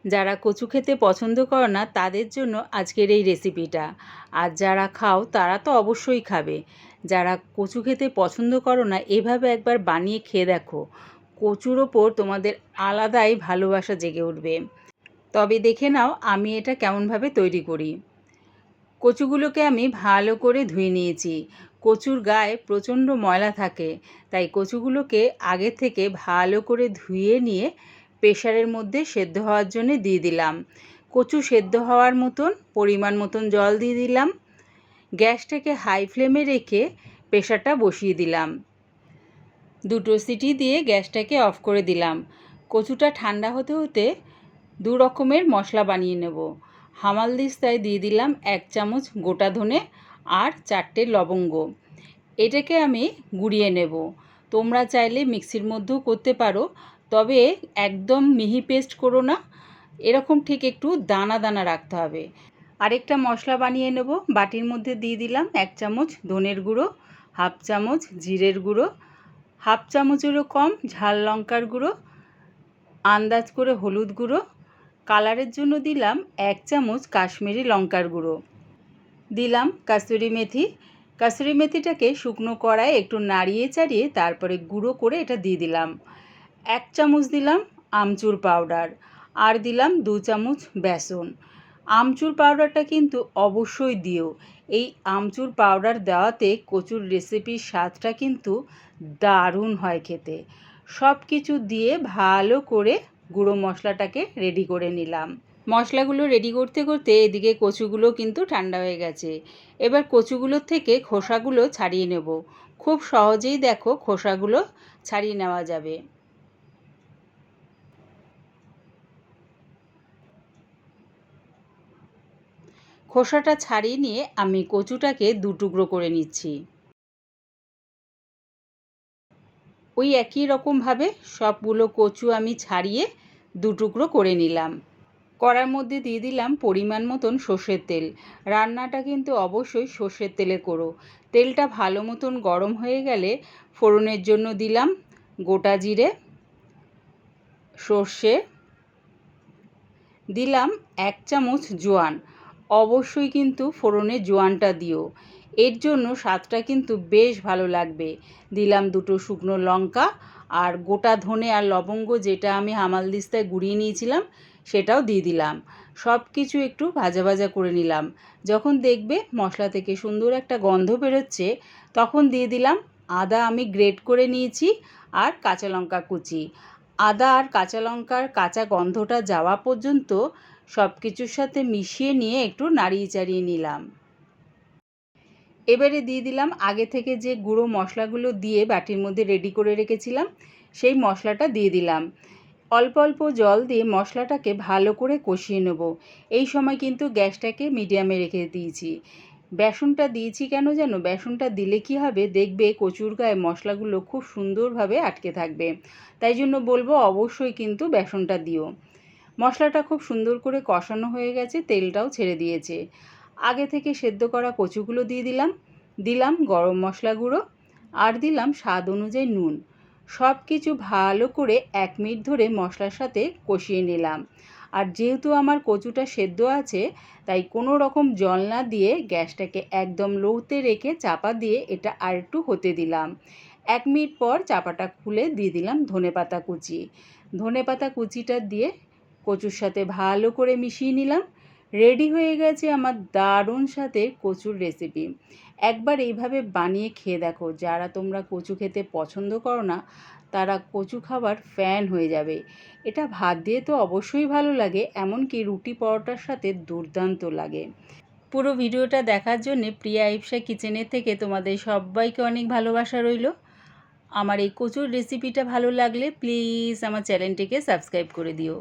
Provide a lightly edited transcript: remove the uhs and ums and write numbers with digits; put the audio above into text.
যারা কচু খেতে পছন্দ করো না তাদের জন্য আজকের এই রেসিপিটা। আর যারা খাও তারা তো অবশ্যই খাবে। যারা কচু খেতে পছন্দ করো না এভাবে একবার বানিয়ে খেয়ে দেখো, কচুর ওপর তোমাদের আলাদাই ভালোবাসা জেগে উঠবে। তবে দেখে নাও আমি এটা কেমনভাবে তৈরি করি। কচুগুলোকে আমি ভালো করে ধুয়ে নিয়েছি। কচুর গায়ে প্রচণ্ড ময়লা থাকে, তাই কচুগুলোকে আগে থেকে ভালো করে ধুয়ে নিয়ে প্রেসারের মধ্যে সেদ্ধ হওয়ার জন্য দিয়ে দিলাম। কচু সেদ্ধ হওয়ার মতন পরিমাণ মতন জল দিয়ে দিলাম। গ্যাসটাকে হাই ফ্লেমে রেখে প্রেসারটা বসিয়ে দিলাম। 2 সিটি দিয়ে গ্যাসটাকে অফ করে দিলাম। কচুটা ঠান্ডা হতে হতে 2 রকমের মশলা বানিয়ে নেব। হামালদিস্তায় দিয়ে দিলাম 1 চামচ গোটা ধনে আর 4টে লবঙ্গ। এটাকে আমি গুঁড়িয়ে নেব। তোমরা চাইলে মিক্সির মধ্যেও করতে পারো, তবে একদম মিহি পেস্ট করো না, এরকম ঠিক একটু দানা দানা রাখতে হবে। আরেকটা মশলা বানিয়ে নেব। বাটির মধ্যে দিয়ে দিলাম 1 চামচ ধনের গুঁড়ো, 1/2 চামচ জিরের গুঁড়ো, 1/2 চামচেরও কম ঝাল লঙ্কার গুঁড়ো, আন্দাজ করে হলুদ গুঁড়ো, কালারের জন্য দিলাম 1 চামচ কাশ্মীরি লঙ্কার গুঁড়ো, দিলাম কাসুরি মেথি। কাসুরি মেথিটাকে শুকনো কড়ায় একটু নাড়িয়ে চাড়িয়ে তারপরে গুঁড়ো করে এটা দিয়ে দিলাম। 1 চামচ দিলাম আমচুর পাউডার, আর দিলাম 2 চামচ বেসন। আমচুর পাউডারটা কিন্তু অবশ্যই দিও। এই আমচুর পাউডার দেওয়াতে কচুর রেসিপির স্বাদটা কিন্তু দারুণ হয় খেতে। সব কিছু দিয়ে ভালো করে গুঁড়ো মশলাটাকে রেডি করে নিলাম। মশলাগুলো রেডি করতে করতে এদিকে কচুগুলো কিন্তু ঠান্ডা হয়ে গেছে। এবার কচুগুলোর থেকে খোসাগুলো ছাড়িয়ে নেব। খুব সহজেই দেখো খোসাগুলো ছাড়িয়ে নেওয়া যাবে। খোসাটা ছাড়িয়ে নিয়ে আমি কচুটাকে 2 টুকরো করে নিচ্ছি। ওই একই রকমভাবে সবগুলো কচু আমি ছাড়িয়ে 2 টুকরো করে নিলাম। কড়ার মধ্যে দিয়ে দিলাম পরিমাণ মতন সর্ষের তেল। রান্নাটা কিন্তু অবশ্যই সর্ষের তেলে করো। তেলটা ভালো মতন গরম হয়ে গেলে ফোড়নের জন্য দিলাম গোটা জিরে, সর্ষে, দিলাম 1 চামচ জোয়ান। অবশ্যই কিন্তু ফোড়নে জোয়ানটা দিও, এর জন্য স্বাদটা কিন্তু বেশ ভালো লাগবে। দিলাম 2টো শুকনো লঙ্কা আর গোটা ধনে আর লবঙ্গ, যেটা আমি হামালদিস্তায় গুঁড়িয়ে নিয়েছিলাম সেটাও দিয়ে দিলাম। সব কিছু একটু ভাজা ভাজা করে নিলাম। যখন দেখবে মশলা থেকে সুন্দর একটা গন্ধ বেরোচ্ছে তখন দিয়ে দিলাম আদা আমি গ্রেট করে নিয়েছি আর কাঁচা লঙ্কা কুচি। আদা আর কাঁচা লঙ্কার কাঁচা গন্ধটা যাওয়া পর্যন্ত সব কিছুর সাথে মিশিয়ে নিয়ে একটু নাড়িয়ে চাড়িয়ে নিলাম। এবারে দিয়ে দিলাম আগে থেকে যে গুঁড়ো মশলাগুলো দিয়ে বাটির মধ্যে রেডি করে রেখেছিলাম সেই মশলাটা দিয়ে দিলাম। অল্প অল্প জল দিয়ে মশলাটাকে ভালো করে কষিয়ে নেব। এই সময় কিন্তু গ্যাসটাকে মিডিয়ামে রেখে দিয়েছি। বেসনটা দিয়েছি কেন জানো? বেসনটা দিলে কি হবে, দেখবে কচুর গায়ে মশলাগুলো খুব সুন্দরভাবে আটকে থাকবে। তাই জন্য বলবো অবশ্যই কিন্তু বেসনটা দিও। মশলাটা খুব সুন্দর করে কষানো হয়ে গেছে, তেলটাও ছেড়ে দিয়েছে। আগে থেকে সেদ্ধ করা কচুগুলো দিয়ে দিলাম। দিলাম গরম মশলা গুঁড়ো আর দিলাম স্বাদ অনুযায়ী নুন। সব কিছু ভালো করে 1 মিনিট ধরে মশলার সাথে কষিয়ে নিলাম। আর যেহেতু আমার কচুটা সেদ্ধ আছে তাই কোনো রকম জল না দিয়ে গ্যাসটাকে একদম লোতে রেখে চাপা দিয়ে এটা আর একটু হতে দিলাম। 1 মিনিট পর চাপাটা খুলে দিয়ে দিলাম ধনেপাতা কুচি। ধনেপাতা কুচিটা দিয়ে কচুর সাথে ভালো করে মিশিয়ে নিলাম। রেডি হয়ে গেছে আমার দারুণ স্বাদের কচুর রেসিপি। একবার এইভাবে বানিয়ে খেয়ে দেখো। যারা তোমরা কচু খেতে পছন্দ করো না তারা কচু খাবার ফ্যান হয়ে যাবে। এটা ভাত দিয়ে তো অবশ্যই ভালো লাগে, এমনকি রুটি পরোটার সাথে দুর্দান্ত লাগে। পুরো ভিডিওটা দেখার জন্যে প্রিয়া ইপসা কিচেনের থেকে তোমাদের সবাইকে অনেক ভালোবাসা রইল। আমার এই কচুর রেসিপিটা ভালো লাগলে প্লিজ আমার চ্যানেলটিকে সাবস্ক্রাইব করে দিও।